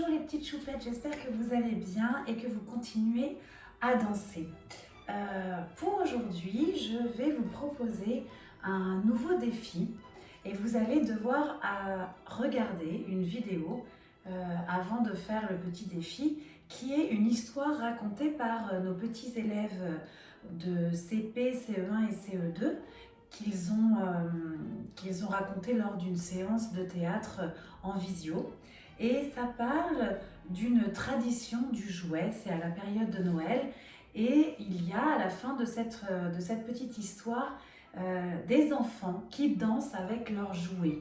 Bonjour les petites choupettes, j'espère que vous allez bien et que vous continuez à danser. Pour aujourd'hui, je vais vous proposer un nouveau défi et vous allez devoir regarder une vidéo avant de faire le petit défi qui est une histoire racontée par nos petits élèves de CP, CE1 et CE2 qu'ils ont raconté lors d'une séance de théâtre en visio. Et ça parle d'une tradition du jouet, c'est à la période de Noël, et il y a à la fin de cette petite histoire des enfants qui dansent avec leurs jouets.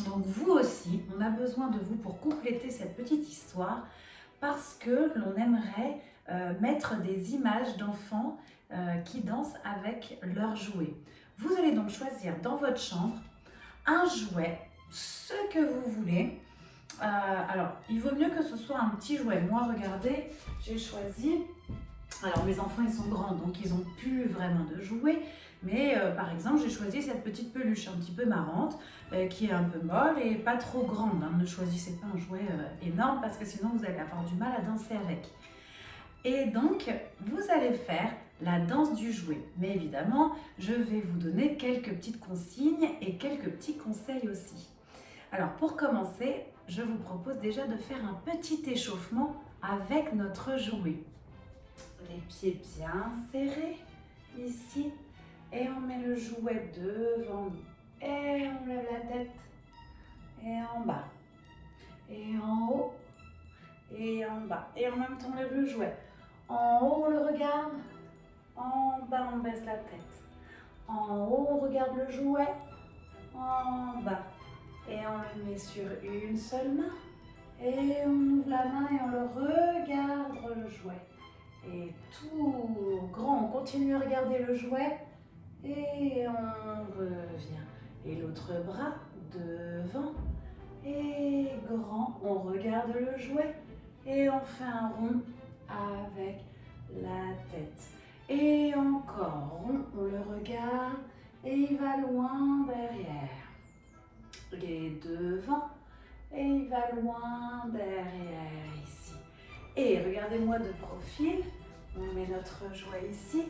Donc vous aussi, on a besoin de vous pour compléter cette petite histoire parce que l'on aimerait mettre des images d'enfants qui dansent avec leurs jouets. Vous allez donc choisir dans votre chambre un jouet, ce que vous voulez. Alors, il vaut mieux que ce soit un petit jouet. Moi, regardez, j'ai choisi... Alors, mes enfants, ils sont grands, donc ils n'ont plus vraiment de jouets. Mais par exemple, j'ai choisi cette petite peluche un petit peu marrante, qui est un peu molle et pas trop grande. Hein. Ne choisissez pas un jouet énorme parce que sinon, vous allez avoir du mal à danser avec. Et donc, vous allez faire la danse du jouet. Mais évidemment, je vais vous donner quelques petites consignes et quelques petits conseils aussi. Alors, pour commencer, je vous propose déjà de faire un petit échauffement avec notre jouet. Les pieds bien serrés, ici. Et on met le jouet devant nous. Et on lève la tête. Et en bas. Et en haut. Et en bas. Et en même temps, on lève le jouet. En haut, on le regarde. En bas, on baisse la tête. En haut, on regarde le jouet. En bas. Et on le met sur une seule main. Et on ouvre la main et on le regarde, le jouet. Et tout grand, on continue à regarder le jouet. Et on revient. Et l'autre bras devant. Et grand, on regarde le jouet. Et on fait un rond avec la tête. Et encore rond, on le regarde. Et il va loin derrière. Et devant. Et il va loin derrière ici. Et regardez-moi de profil. On met notre jouet ici.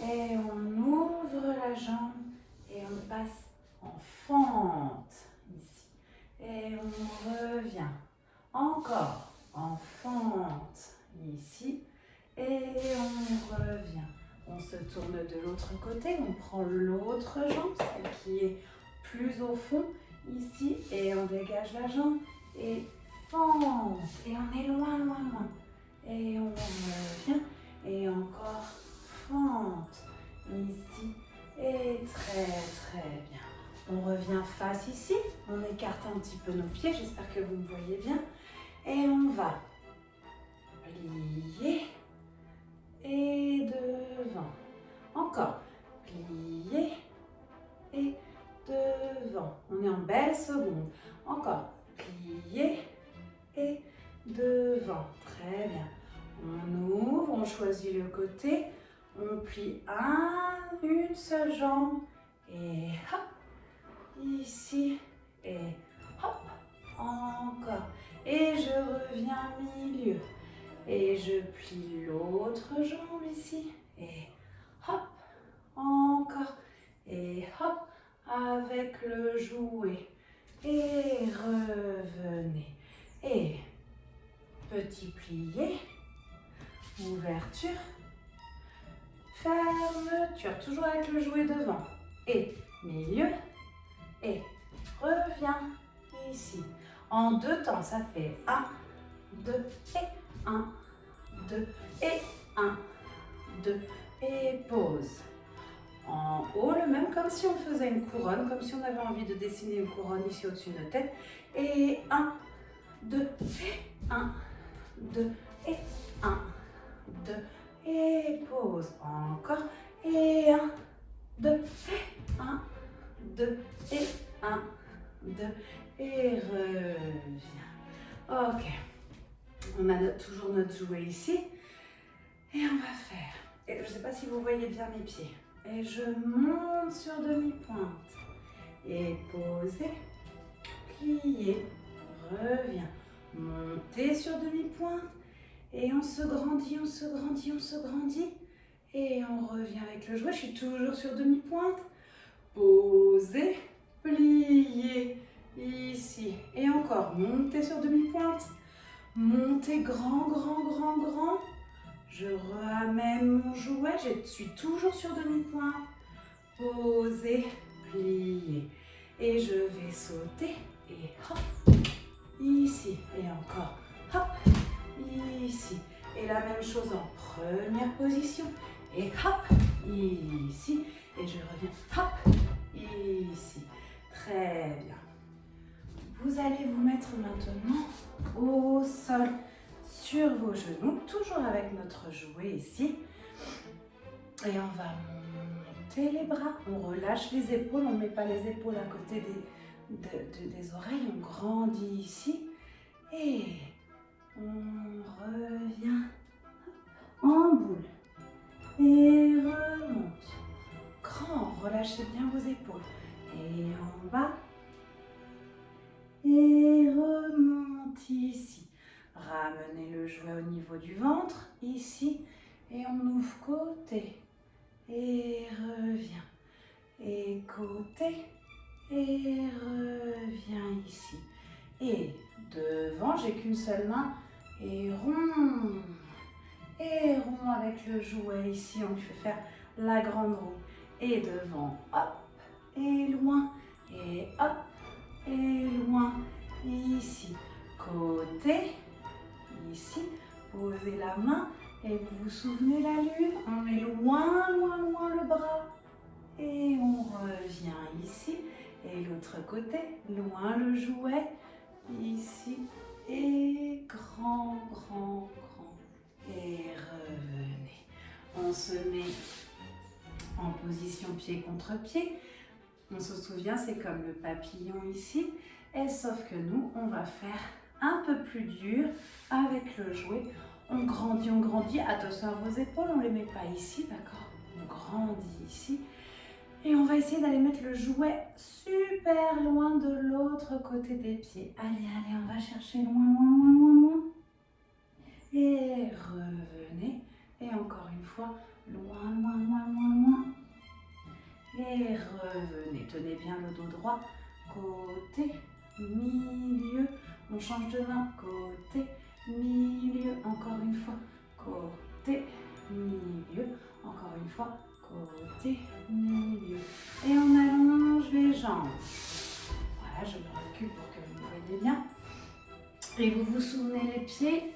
Et on ouvre la jambe. Et on passe en fente ici. Et on revient. Encore en fente ici. Et on revient. On se tourne de l'autre côté. On prend l'autre jambe, celle qui est plus au fond ici. Et on dégage la jambe. Et fente. Et on est loin, loin, loin. Et on revient. Et encore fente ici. Et très, très bien. On revient face ici. On écarte un petit peu nos pieds. J'espère que vous me voyez bien. Et on va plier. Et devant. Encore. Plier. Et devant. On est en belle seconde. Encore. Plier. Et devant. Très bien. On ouvre, on choisit le côté. On plie une seule jambe. Et hop. Ici. Et hop. Encore. Et je reviens milieu. Et je plie l'autre jambe ici. Et hop. Encore. Et hop. Avec le jouet. Et revenez. Et petit plié. Ouverture. Fermeture. Toujours avec le jouet devant. Et milieu. Et reviens ici. En deux temps, ça fait 1, 2 et 1, 2 et 1, 2 et pause. En haut, le même comme si on faisait une couronne, comme si on avait envie de dessiner une couronne ici au-dessus de notre tête. Et 1, 2 et 1, 2 et 1, 2 et pause. Encore. Et 1, 2 et 1, 2 et 1, 2 et reviens. Ok. On a toujours notre jouet ici. Et on va faire. Et je ne sais pas si vous voyez bien mes pieds. Et je monte sur demi-pointe. Et poser. Plier. Reviens. Montez sur demi-pointe. Et on se grandit, on se grandit, on se grandit. Et on revient avec le jouet. Je suis toujours sur demi-pointe. Posez, pliez ici. Et encore, montez sur demi-pointe. Montez grand, grand, grand, grand. Je ramène mon jouet. Je suis toujours sur demi-pointe. Posez, pliez. Et je vais sauter. Et hop, ici. Et encore, hop, ici. Et la même chose en première position. Et hop, ici. Et je reviens, hop, ici. Très bien. Vous allez vous mettre maintenant au sol, sur vos genoux, toujours avec notre jouet ici. Et on va monter les bras, on relâche les épaules, on ne met pas les épaules à côté des oreilles, on grandit ici. Et on revient en boule. Et remonte. Grand, relâchez bien vos épaules. Et en bas. Et remonte ici. Ramenez le jouet au niveau du ventre, ici. Et on ouvre côté. Et revient. Et côté. Et revient ici. Et devant, j'ai qu'une seule main. Et rond. Et rond avec le jouet ici. On lui fait faire la grande roue. Et devant, hop. Et loin. Et hop. Et loin, ici, côté, ici, posez la main et vous vous souvenez la lune, on met loin, loin, loin le bras et on revient ici et l'autre côté, loin le jouet, ici et grand, grand, grand et revenez. On se met en position pied contre pied. On se souvient, c'est comme le papillon ici. Et sauf que nous, on va faire un peu plus dur avec le jouet. On grandit. Attention à vos épaules, on ne les met pas ici, d'accord? On grandit ici. Et on va essayer d'aller mettre le jouet super loin de l'autre côté des pieds. Allez, on va chercher loin, loin, loin, loin, loin. Et revenez. Et encore une fois, loin, loin, loin, loin, loin. Et revenez, tenez bien le dos droit, côté, milieu, on change de main, côté, milieu, encore une fois, côté, milieu, encore une fois, côté, milieu. Et on allonge les jambes. Voilà, je me recule pour que vous me voyez bien. Et vous vous souvenez les pieds,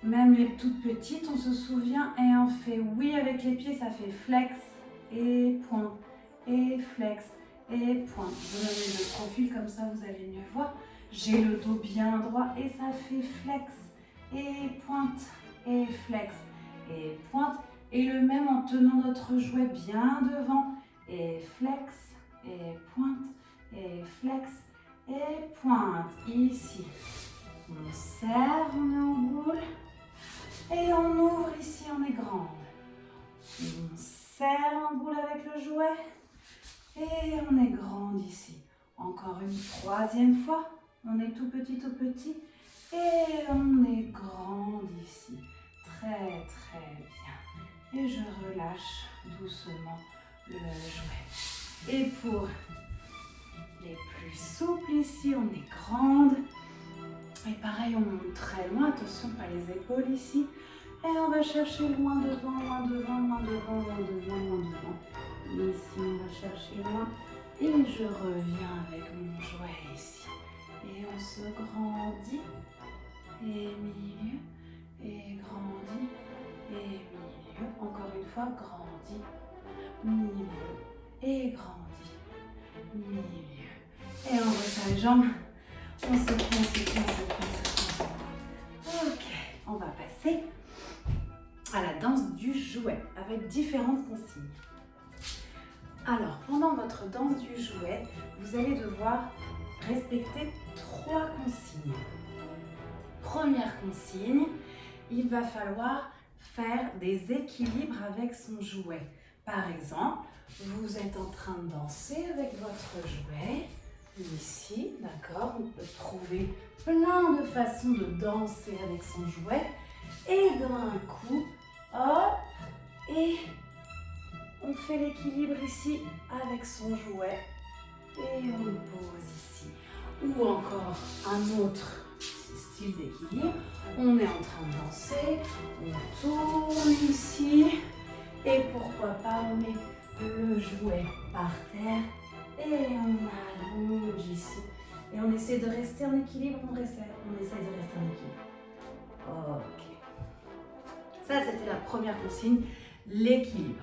même les toutes petites, on se souvient et on fait oui avec les pieds, ça fait flex et pointe. Et flex, et pointe. Je me mets le profil comme ça, vous allez mieux voir. J'ai le dos bien droit et ça fait flex, et pointe, et flex, et pointe. Et le même en tenant notre jouet bien devant. Et flex, et pointe, et flex, et pointe. Ici, on serre, on est en boule. Et on ouvre ici, on est grande. On serre en boule avec le jouet. Et on est grande ici. Encore une troisième fois. On est tout petit, tout petit. Et on est grande ici. Très, très bien. Et je relâche doucement le jouet. Et pour les plus souples ici, on est grande. Et pareil, on monte très loin. Attention, pas les épaules ici. Et on va chercher loin devant, loin devant, loin devant, loin devant, loin devant. Ici, on va chercher loin. Et je reviens avec mon jouet ici. Et on se grandit. Et milieu. Et grandit. Et milieu. Encore une fois, grandit. Milieu. Et grandit. Milieu. Et on resserre les jambes. On se prend, on se prend, on se prend, on se prend. Ok. On va passer à la danse du jouet avec différentes consignes. Alors, pendant votre danse du jouet, vous allez devoir respecter 3 consignes. Première consigne, il va falloir faire des équilibres avec son jouet. Par exemple, vous êtes en train de danser avec votre jouet. ici, d'accord? On peut trouver plein de façons de danser avec son jouet. Et d'un coup, hop, et on fait l'équilibre ici avec son jouet. Et on le pose ici. Ou encore un autre style d'équilibre. On est en train de danser, on tourne ici. Et pourquoi pas, on met le jouet par terre. Et on allonge ici. Et on essaie de rester en équilibre, on essaie de rester en équilibre. Ok. Ça, c'était la première consigne, l'équilibre.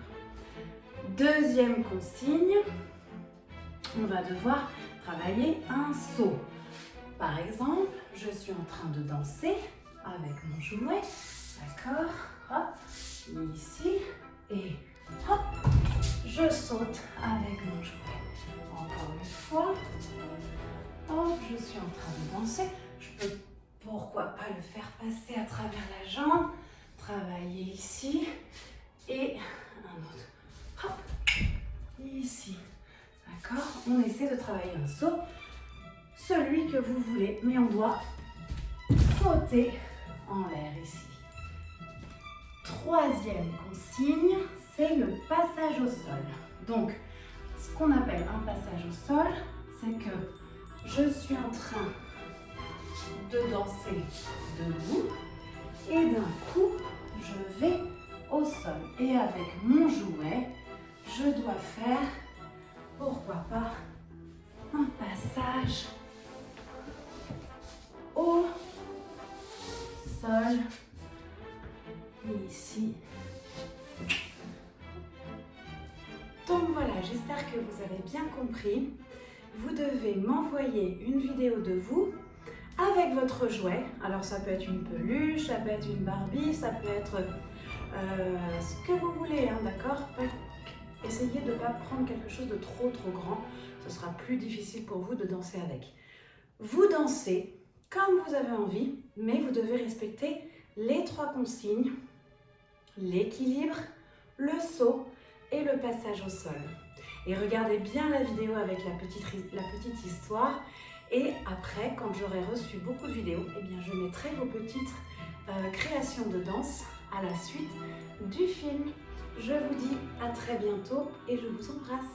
Deuxième consigne, on va devoir travailler un saut. Par exemple, je suis en train de danser avec mon jouet, d'accord? Hop, ici, et hop, je saute avec mon jouet. Encore une fois, hop, je suis en train de danser. Je peux, pourquoi pas, le faire passer à travers la jambe, travailler ici, et un autre, hop, ici. D'accord? On essaie de travailler un saut, celui que vous voulez, mais on doit sauter en l'air ici. Troisième consigne, c'est le passage au sol. Donc, ce qu'on appelle un passage au sol, c'est que je suis en train de danser debout et d'un coup, je vais au sol. Et avec mon jouet, je dois faire, pourquoi pas, un passage au sol, ici. Donc voilà, j'espère que vous avez bien compris. Vous devez m'envoyer une vidéo de vous avec votre jouet. Alors ça peut être une peluche, ça peut être une Barbie, ça peut être ce que vous voulez, hein, d'accord? Essayez de ne pas prendre quelque chose de trop grand. Ce sera plus difficile pour vous de danser avec. Vous dansez comme vous avez envie, mais vous devez respecter les trois consignes, l'équilibre, le saut et le passage au sol. Et regardez bien la vidéo avec la petite histoire. Et après, quand j'aurai reçu beaucoup de vidéos, eh bien, je mettrai vos petites créations de danse à la suite du film. Je vous dis à très bientôt et je vous embrasse.